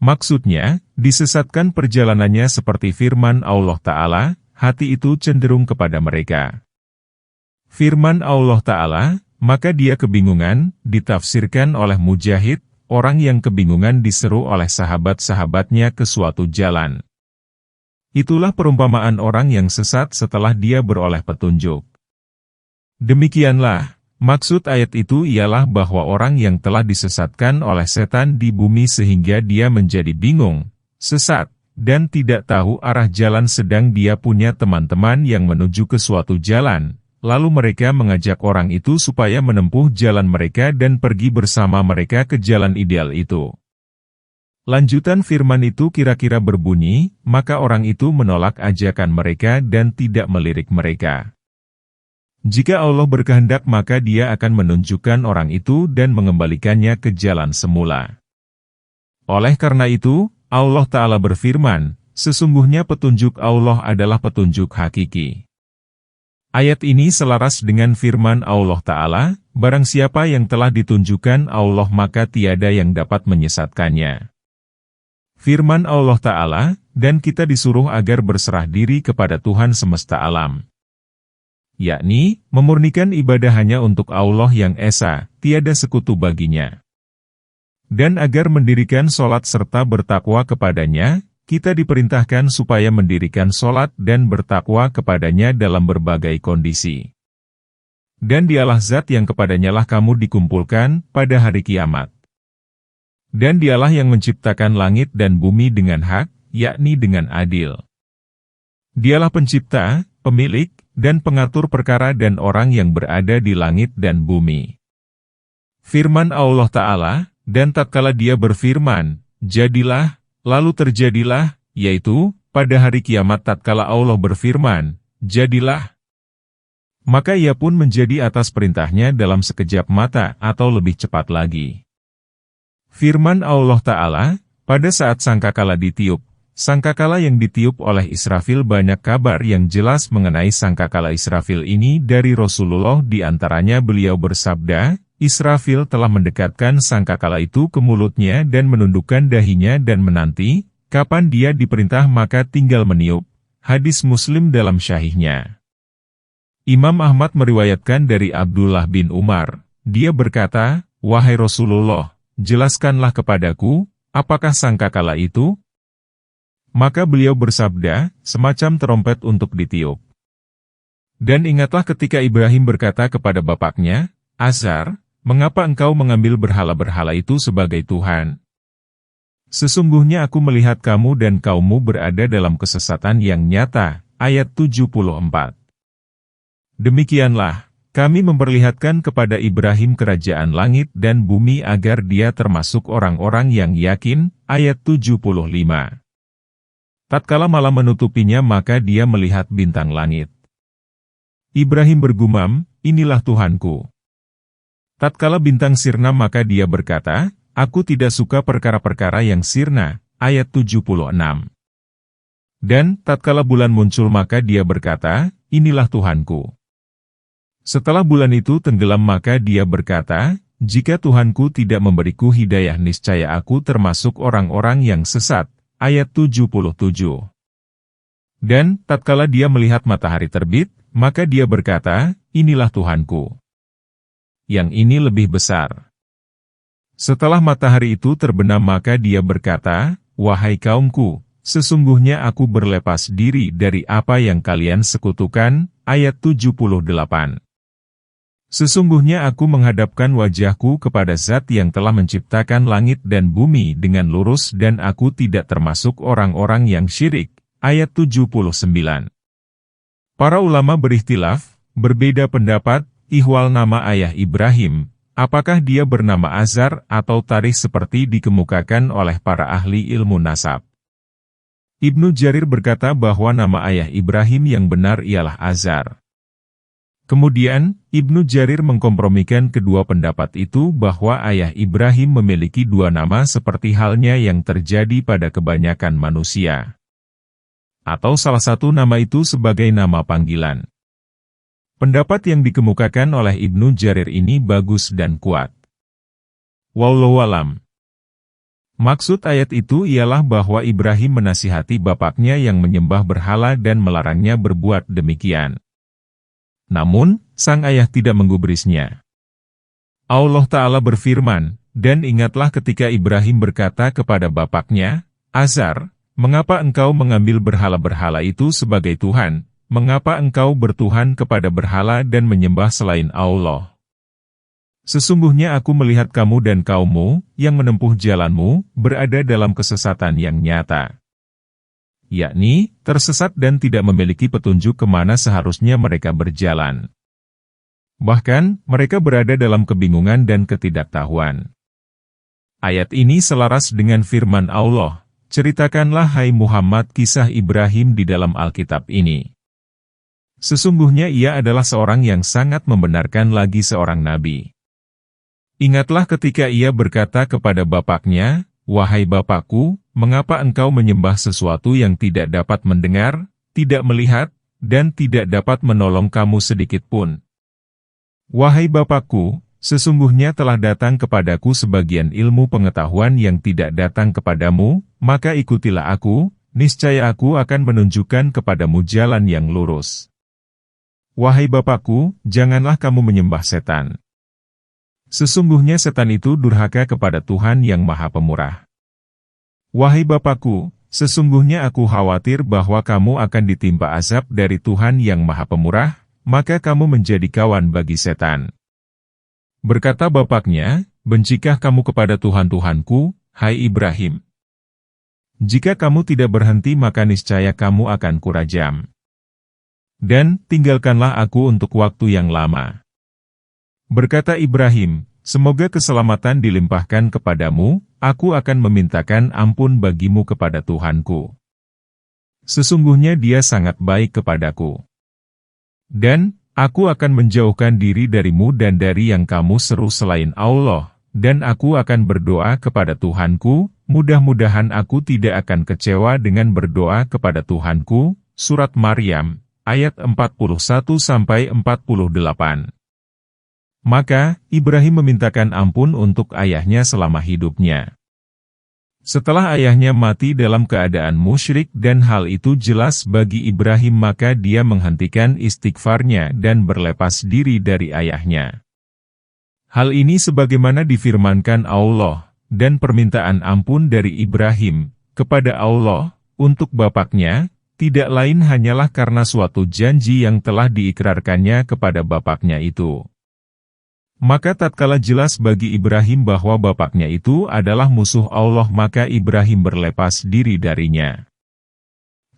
Maksudnya, disesatkan perjalanannya seperti firman Allah Ta'ala, hati itu cenderung kepada mereka. Firman Allah Ta'ala, maka dia kebingungan, ditafsirkan oleh Mujahid, orang yang kebingungan diseru oleh sahabat-sahabatnya ke suatu jalan. Itulah perumpamaan orang yang sesat setelah dia beroleh petunjuk. Demikianlah, maksud ayat itu ialah bahwa orang yang telah disesatkan oleh setan di bumi sehingga dia menjadi bingung, sesat, dan tidak tahu arah jalan sedang dia punya teman-teman yang menuju ke suatu jalan. Lalu mereka mengajak orang itu supaya menempuh jalan mereka dan pergi bersama mereka ke jalan ideal itu. Lanjutan firman itu kira-kira berbunyi, maka orang itu menolak ajakan mereka dan tidak melirik mereka. Jika Allah berkehendak maka Dia akan menunjukkan orang itu dan mengembalikannya ke jalan semula. Oleh karena itu, Allah Ta'ala berfirman, sesungguhnya petunjuk Allah adalah petunjuk hakiki. Ayat ini selaras dengan firman Allah Ta'ala, barang siapa yang telah ditunjukkan Allah maka tiada yang dapat menyesatkannya. Firman Allah Ta'ala, dan kita disuruh agar berserah diri kepada Tuhan semesta alam. Yakni, memurnikan ibadah hanya untuk Allah yang Esa, tiada sekutu baginya. Dan agar mendirikan sholat serta bertakwa kepadanya, kita diperintahkan supaya mendirikan sholat dan bertakwa kepadanya dalam berbagai kondisi. Dan dialah zat yang kepadanyalah kamu dikumpulkan pada hari kiamat. Dan dialah yang menciptakan langit dan bumi dengan hak, yakni dengan adil. Dialah pencipta, pemilik, dan pengatur perkara dan orang yang berada di langit dan bumi. Firman Allah Ta'ala, dan tatkala Dia berfirman, jadilah, lalu terjadilah, yaitu, pada hari kiamat tatkala Allah berfirman, jadilah. Maka ia pun menjadi atas perintahnya dalam sekejap mata atau lebih cepat lagi. Firman Allah Ta'ala, pada saat sangkakala ditiup, sangkakala yang ditiup oleh Israfil banyak kabar yang jelas mengenai sangkakala Israfil ini dari Rasulullah di antaranya beliau bersabda, Israfil telah mendekatkan sangkakala itu ke mulutnya dan menundukkan dahinya dan menanti, kapan dia diperintah maka tinggal meniup. Hadis Muslim dalam syahihnya. Imam Ahmad meriwayatkan dari Abdullah bin Umar, dia berkata, "Wahai Rasulullah, jelaskanlah kepadaku, apakah sangkakala itu?" Maka beliau bersabda, semacam terompet untuk ditiup. Dan ingatlah ketika Ibrahim berkata kepada bapaknya, "Azar, mengapa engkau mengambil berhala-berhala itu sebagai Tuhan? Sesungguhnya aku melihat kamu dan kaummu berada dalam kesesatan yang nyata." Ayat 74. Demikianlah, kami memperlihatkan kepada Ibrahim kerajaan langit dan bumi agar dia termasuk orang-orang yang yakin. Ayat 75. Tatkala malam menutupinya maka dia melihat bintang langit. Ibrahim bergumam, "Inilah Tuhanku." Tatkala bintang sirna maka dia berkata, "Aku tidak suka perkara-perkara yang sirna." Ayat 76. Dan tatkala bulan muncul maka dia berkata, "Inilah Tuhanku." Setelah bulan itu tenggelam maka dia berkata, "Jika Tuhanku tidak memberiku hidayah niscaya aku termasuk orang-orang yang sesat." Ayat 77. Dan tatkala dia melihat matahari terbit, maka dia berkata, "Inilah Tuhanku. Yang ini lebih besar." Setelah matahari itu terbenam maka dia berkata, "Wahai kaumku, sesungguhnya aku berlepas diri dari apa yang kalian sekutukan." Ayat 78. Sesungguhnya aku menghadapkan wajahku kepada Zat yang telah menciptakan langit dan bumi dengan lurus dan aku tidak termasuk orang-orang yang syirik. Ayat 79. Para ulama berikhtilaf, berbeda pendapat, ihwal nama ayah Ibrahim, apakah dia bernama Azar atau Tarikh seperti dikemukakan oleh para ahli ilmu nasab. Ibnu Jarir berkata bahwa nama ayah Ibrahim yang benar ialah Azar. Kemudian, Ibnu Jarir mengkompromikan kedua pendapat itu bahwa ayah Ibrahim memiliki dua nama seperti halnya yang terjadi pada kebanyakan manusia. Atau salah satu nama itu sebagai nama panggilan. Pendapat yang dikemukakan oleh Ibnu Jarir ini bagus dan kuat. Wallahu alam. Maksud ayat itu ialah bahwa Ibrahim menasihati bapaknya yang menyembah berhala dan melarangnya berbuat demikian. Namun, sang ayah tidak menggubrisnya. Allah Ta'ala berfirman, "Dan ingatlah ketika Ibrahim berkata kepada bapaknya, 'Azar, mengapa engkau mengambil berhala-berhala itu sebagai Tuhan? Mengapa engkau bertuhan kepada berhala dan menyembah selain Allah? Sesungguhnya aku melihat kamu dan kaummu, yang menempuh jalanmu, berada dalam kesesatan yang nyata.' Yakni, tersesat dan tidak memiliki petunjuk kemana seharusnya mereka berjalan. Bahkan, mereka berada dalam kebingungan dan ketidaktahuan. Ayat ini selaras dengan firman Allah, "Ceritakanlah hai Muhammad kisah Ibrahim di dalam Alkitab ini. Sesungguhnya ia adalah seorang yang sangat membenarkan lagi seorang nabi. Ingatlah ketika ia berkata kepada bapaknya, 'Wahai bapakku, mengapa engkau menyembah sesuatu yang tidak dapat mendengar, tidak melihat, dan tidak dapat menolong kamu sedikit pun? Wahai bapakku, sesungguhnya telah datang kepadaku sebagian ilmu pengetahuan yang tidak datang kepadamu, maka ikutilah aku, niscaya aku akan menunjukkan kepadamu jalan yang lurus. Wahai bapakku, janganlah kamu menyembah setan. Sesungguhnya setan itu durhaka kepada Tuhan yang Maha Pemurah. Wahai bapakku, sesungguhnya aku khawatir bahwa kamu akan ditimpa azab dari Tuhan yang Maha Pemurah, maka kamu menjadi kawan bagi setan.' Berkata bapaknya, 'Bencikah kamu kepada Tuhan-Tuhanku, hai Ibrahim? Jika kamu tidak berhenti maka niscaya kamu akan kurajam. Dan tinggalkanlah aku untuk waktu yang lama.' Berkata Ibrahim, 'Semoga keselamatan dilimpahkan kepadamu, aku akan memintakan ampun bagimu kepada Tuhanku. Sesungguhnya dia sangat baik kepadaku. Dan aku akan menjauhkan diri darimu dan dari yang kamu seru selain Allah, dan aku akan berdoa kepada Tuhanku, mudah-mudahan aku tidak akan kecewa dengan berdoa kepada Tuhanku.'" Surat Maryam, ayat 41-48. Maka, Ibrahim memintakan ampun untuk ayahnya selama hidupnya. Setelah ayahnya mati dalam keadaan musyrik dan hal itu jelas bagi Ibrahim maka dia menghentikan istighfarnya dan berlepas diri dari ayahnya. Hal ini sebagaimana difirmankan Allah, dan permintaan ampun dari Ibrahim kepada Allah untuk bapaknya, tidak lain hanyalah karena suatu janji yang telah diikrarkannya kepada bapaknya itu. Maka tatkala jelas bagi Ibrahim bahwa bapaknya itu adalah musuh Allah, maka Ibrahim berlepas diri darinya.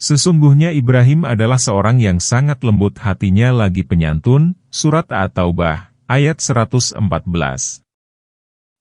Sesungguhnya Ibrahim adalah seorang yang sangat lembut hatinya lagi penyantun. Surat At-Taubah, ayat 114.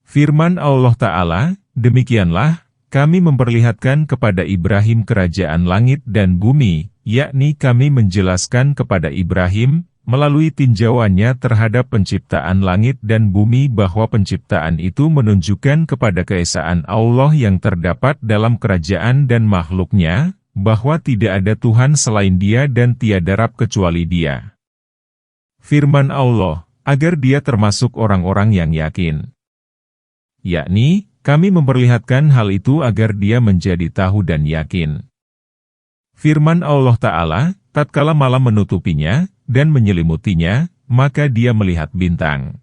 Firman Allah Ta'ala, demikianlah, kami memperlihatkan kepada Ibrahim kerajaan langit dan bumi, yakni kami menjelaskan kepada Ibrahim, melalui tinjauannya terhadap penciptaan langit dan bumi bahwa penciptaan itu menunjukkan kepada keesaan Allah yang terdapat dalam kerajaan dan makhluknya, bahwa tidak ada Tuhan selain Dia dan tiada Rab kecuali Dia. Firman Allah, agar dia termasuk orang-orang yang yakin. Yakni, kami memperlihatkan hal itu agar dia menjadi tahu dan yakin. Firman Allah Ta'ala, tatkala malam menutupinya, dan menyelimutinya, maka dia melihat bintang.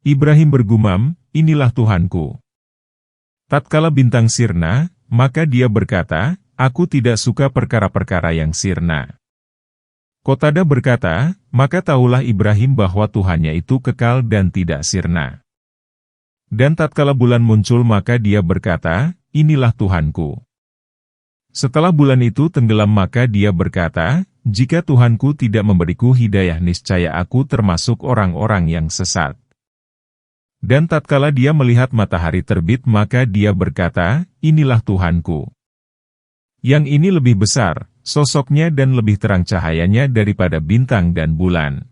Ibrahim bergumam, inilah Tuhanku. Tatkala bintang sirna, maka dia berkata, aku tidak suka perkara-perkara yang sirna. Qatadah berkata, maka tahulah Ibrahim bahwa Tuhannya itu kekal dan tidak sirna. Dan tatkala bulan muncul maka dia berkata, inilah Tuhanku. Setelah bulan itu tenggelam maka dia berkata, jika Tuhanku tidak memberiku hidayah niscaya aku termasuk orang-orang yang sesat. Dan tatkala dia melihat matahari terbit maka dia berkata, inilah Tuhanku. Yang ini lebih besar sosoknya dan lebih terang cahayanya daripada bintang dan bulan.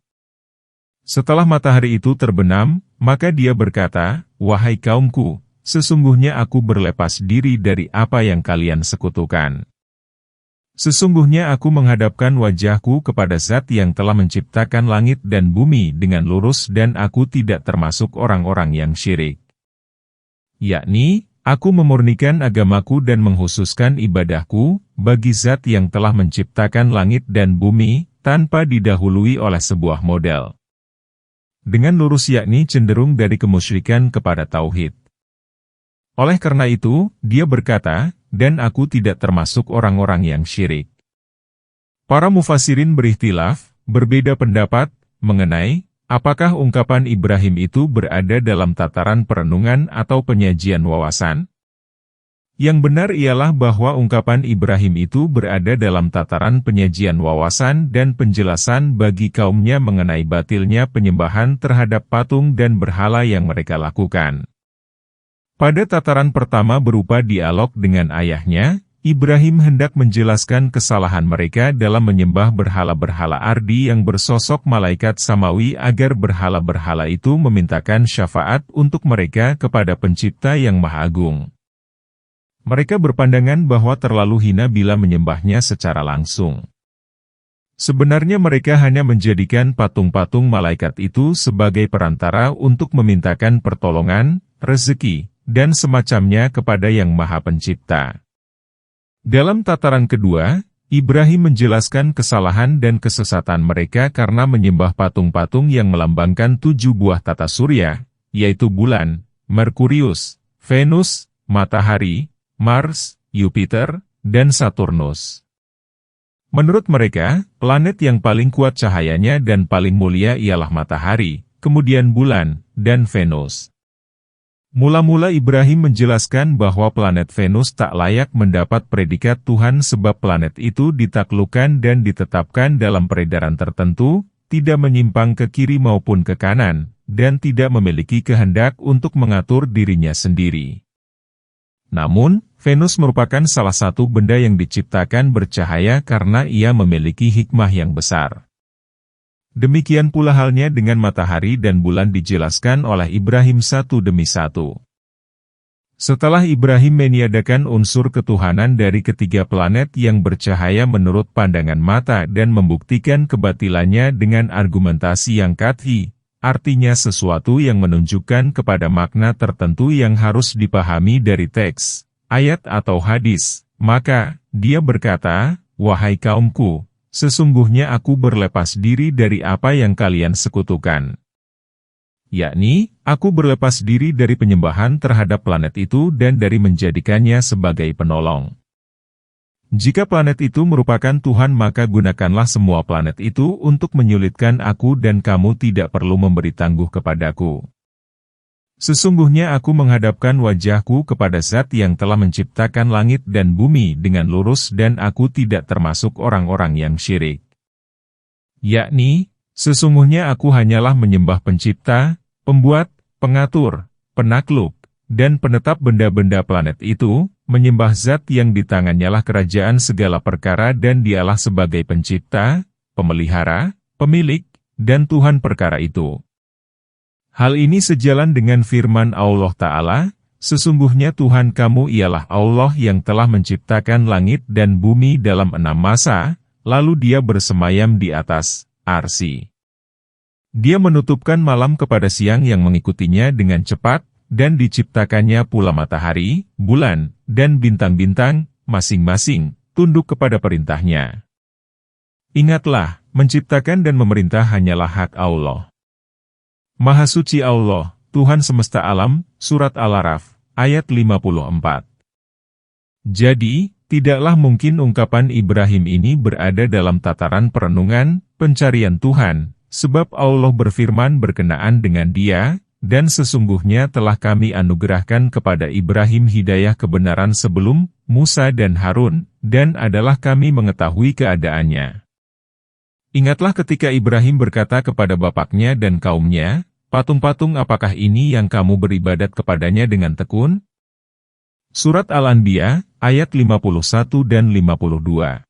Setelah matahari itu terbenam, maka dia berkata, wahai kaumku, sesungguhnya aku berlepas diri dari apa yang kalian sekutukan. Sesungguhnya aku menghadapkan wajahku kepada Zat yang telah menciptakan langit dan bumi dengan lurus dan aku tidak termasuk orang-orang yang syirik. Yakni, aku memurnikan agamaku dan menghususkan ibadahku bagi Zat yang telah menciptakan langit dan bumi, tanpa didahului oleh sebuah model. Dengan lurus yakni cenderung dari kemusyrikan kepada tauhid. Oleh karena itu, dia berkata, dan aku tidak termasuk orang-orang yang syirik. Para mufassirin berikhtilaf, berbeda pendapat, mengenai, apakah ungkapan Ibrahim itu berada dalam tataran perenungan atau penyajian wawasan? Yang benar ialah bahwa ungkapan Ibrahim itu berada dalam tataran penyajian wawasan dan penjelasan bagi kaumnya mengenai batilnya penyembahan terhadap patung dan berhala yang mereka lakukan. Pada tataran pertama berupa dialog dengan ayahnya, Ibrahim hendak menjelaskan kesalahan mereka dalam menyembah berhala-berhala ardi yang bersosok malaikat samawi agar berhala-berhala itu memintakan syafaat untuk mereka kepada Pencipta yang Maha Agung. Mereka berpandangan bahwa terlalu hina bila menyembahnya secara langsung. Sebenarnya mereka hanya menjadikan patung-patung malaikat itu sebagai perantara untuk memintakan pertolongan, rezeki, dan semacamnya kepada Yang Maha Pencipta. Dalam tataran kedua, Ibrahim menjelaskan kesalahan dan kesesatan mereka karena menyembah patung-patung yang melambangkan 7 buah tata surya, yaitu bulan, Merkurius, Venus, matahari, Mars, Jupiter, dan Saturnus. Menurut mereka, planet yang paling kuat cahayanya dan paling mulia ialah matahari, kemudian bulan, dan Venus. Mula-mula Ibrahim menjelaskan bahwa planet Venus tak layak mendapat predikat Tuhan sebab planet itu ditaklukkan dan ditetapkan dalam peredaran tertentu, tidak menyimpang ke kiri maupun ke kanan, dan tidak memiliki kehendak untuk mengatur dirinya sendiri. Namun, Venus merupakan salah satu benda yang diciptakan bercahaya karena ia memiliki hikmah yang besar. Demikian pula halnya dengan matahari dan bulan dijelaskan oleh Ibrahim satu demi satu. Setelah Ibrahim meniadakan unsur ketuhanan dari ketiga planet yang bercahaya menurut pandangan mata dan membuktikan kebatilannya dengan argumentasi yang qat'i, artinya sesuatu yang menunjukkan kepada makna tertentu yang harus dipahami dari teks, ayat atau hadis, maka dia berkata, wahai kaumku, sesungguhnya aku berlepas diri dari apa yang kalian sekutukan. yakni, aku berlepas diri dari penyembahan terhadap planet itu dan dari menjadikannya sebagai penolong. Jika planet itu merupakan Tuhan, maka gunakanlah semua planet itu untuk menyulitkan aku dan kamu tidak perlu memberi tangguh kepadaku. Sesungguhnya aku menghadapkan wajahku kepada Zat yang telah menciptakan langit dan bumi dengan lurus dan aku tidak termasuk orang-orang yang syirik. Yakni, sesungguhnya aku hanyalah menyembah pencipta, pembuat, pengatur, penakluk, dan penetap benda-benda planet itu, menyembah Zat yang di tangannya lah kerajaan segala perkara dan dialah sebagai pencipta, pemelihara, pemilik, dan Tuhan perkara itu. Hal ini sejalan dengan firman Allah Ta'ala, sesungguhnya Tuhan kamu ialah Allah yang telah menciptakan langit dan bumi dalam 6 masa, lalu dia bersemayam di atas arsy. Dia menutupkan malam kepada siang yang mengikutinya dengan cepat, dan diciptakannya pula matahari, bulan, dan bintang-bintang, masing-masing, tunduk kepada perintahnya. Ingatlah, menciptakan dan memerintah hanyalah hak Allah. Maha suci Allah, Tuhan semesta alam, Surat Al-A'raf, ayat 54. Jadi, tidaklah mungkin ungkapan Ibrahim ini berada dalam tataran perenungan, pencarian Tuhan, sebab Allah berfirman berkenaan dengan dia, dan sesungguhnya telah kami anugerahkan kepada Ibrahim hidayah kebenaran sebelum Musa dan Harun, dan adalah kami mengetahui keadaannya. Ingatlah ketika Ibrahim berkata kepada bapaknya dan kaumnya, patung-patung apakah ini yang kamu beribadat kepadanya dengan tekun? Surat Al-Anbiya, ayat 51 dan 52.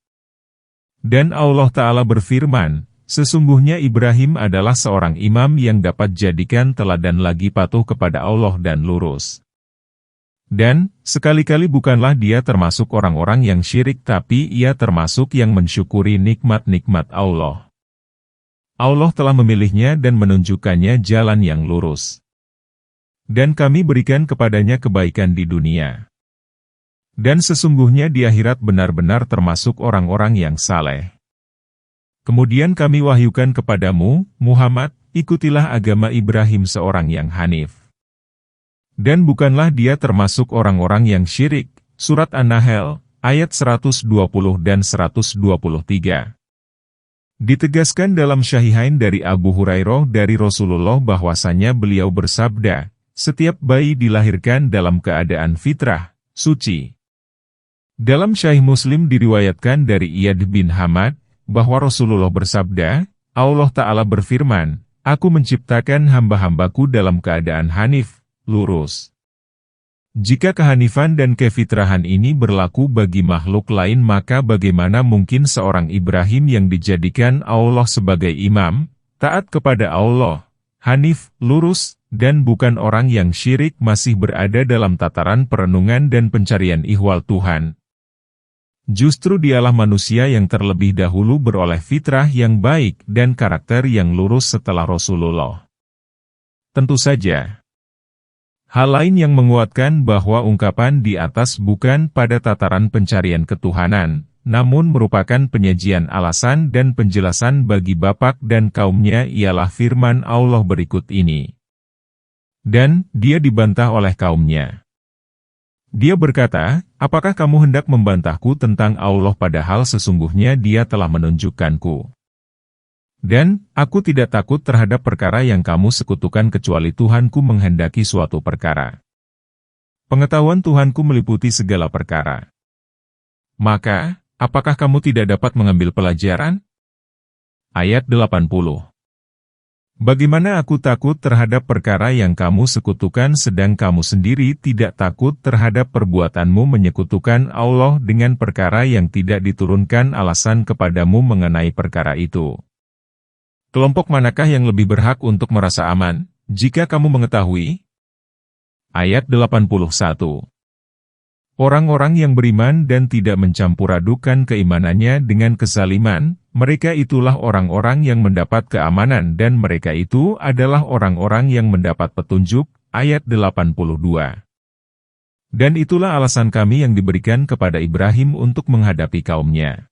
Dan Allah Ta'ala berfirman, sesungguhnya Ibrahim adalah seorang imam yang dapat jadikan teladan lagi patuh kepada Allah dan lurus. Dan, sekali-kali bukanlah dia termasuk orang-orang yang syirik tapi ia termasuk yang mensyukuri nikmat-nikmat Allah. Allah telah memilihnya dan menunjukkannya jalan yang lurus. Dan kami berikan kepadanya kebaikan di dunia. Dan sesungguhnya di akhirat benar-benar termasuk orang-orang yang saleh. Kemudian kami wahyukan kepadamu, Muhammad, ikutilah agama Ibrahim seorang yang hanif. Dan bukanlah dia termasuk orang-orang yang syirik. Surat An-Nahl, ayat 120 dan 123. Ditegaskan dalam Syahihain dari Abu Hurairah dari Rasulullah bahwasanya beliau bersabda, setiap bayi dilahirkan dalam keadaan fitrah, suci. Dalam Sahih Muslim diriwayatkan dari Iyad bin Hamad, bahwa Rasulullah bersabda, Allah Ta'ala berfirman, aku menciptakan hamba-hambaku dalam keadaan hanif, lurus. Jika kehanifan dan kefitrahan ini berlaku bagi makhluk lain maka bagaimana mungkin seorang Ibrahim yang dijadikan Allah sebagai imam, taat kepada Allah, hanif, lurus, dan bukan orang yang syirik masih berada dalam tataran perenungan dan pencarian ihwal Tuhan. Justru dialah manusia yang terlebih dahulu beroleh fitrah yang baik dan karakter yang lurus setelah Rasulullah. Tentu saja, hal lain yang menguatkan bahwa ungkapan di atas bukan pada tataran pencarian ketuhanan, namun merupakan penyajian alasan dan penjelasan bagi bapak dan kaumnya ialah firman Allah berikut ini. Dan dia dibantah oleh kaumnya. Dia berkata, apakah kamu hendak membantahku tentang Allah padahal sesungguhnya dia telah menunjukkanku. Dan, aku tidak takut terhadap perkara yang kamu sekutukan kecuali Tuhanku menghendaki suatu perkara. Pengetahuan Tuhanku meliputi segala perkara. Maka, apakah kamu tidak dapat mengambil pelajaran? Ayat 80. Bagaimana aku takut terhadap perkara yang kamu sekutukan sedang kamu sendiri tidak takut terhadap perbuatanmu menyekutukan Allah dengan perkara yang tidak diturunkan alasan kepadamu mengenai perkara itu. Kelompok manakah yang lebih berhak untuk merasa aman, jika kamu mengetahui? Ayat 81. Orang-orang yang beriman dan tidak mencampur-adukan keimanannya dengan kezaliman, mereka itulah orang-orang yang mendapat keamanan dan mereka itu adalah orang-orang yang mendapat petunjuk, ayat 82. Dan itulah alasan kami yang diberikan kepada Ibrahim untuk menghadapi kaumnya.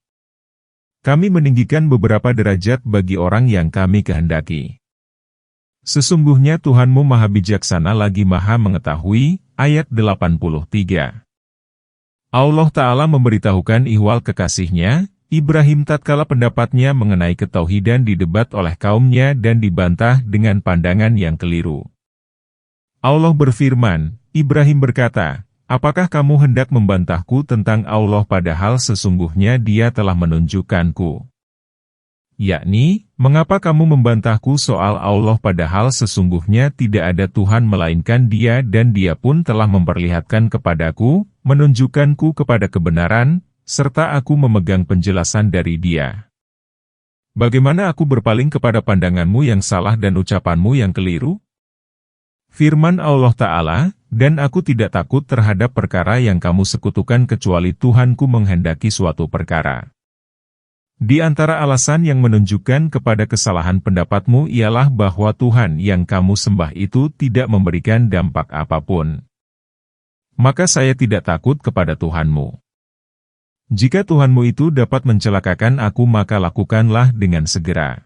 Kami meninggikan beberapa derajat bagi orang yang kami kehendaki. Sesungguhnya Tuhanmu maha bijaksana lagi maha mengetahui. Ayat 83. Allah Ta'ala memberitahukan ihwal kekasihnya, Ibrahim tatkala pendapatnya mengenai ketauhidan didebat oleh kaumnya dan dibantah dengan pandangan yang keliru. Allah berfirman, Ibrahim berkata, apakah kamu hendak membantahku tentang Allah padahal sesungguhnya Dia telah menunjukkanku? Yakni, mengapa kamu membantahku soal Allah padahal sesungguhnya tidak ada Tuhan melainkan Dia dan Dia pun telah memperlihatkan kepadaku, menunjukkanku kepada kebenaran, serta aku memegang penjelasan dari Dia. Bagaimana aku berpaling kepada pandanganmu yang salah dan ucapanmu yang keliru? Firman Allah Ta'ala, dan aku tidak takut terhadap perkara yang kamu sekutukan kecuali Tuhanku menghendaki suatu perkara. Di antara alasan yang menunjukkan kepada kesalahan pendapatmu ialah bahwa Tuhan yang kamu sembah itu tidak memberikan dampak apapun. Maka saya tidak takut kepada Tuhanmu. Jika Tuhanmu itu dapat mencelakakan aku maka lakukanlah dengan segera.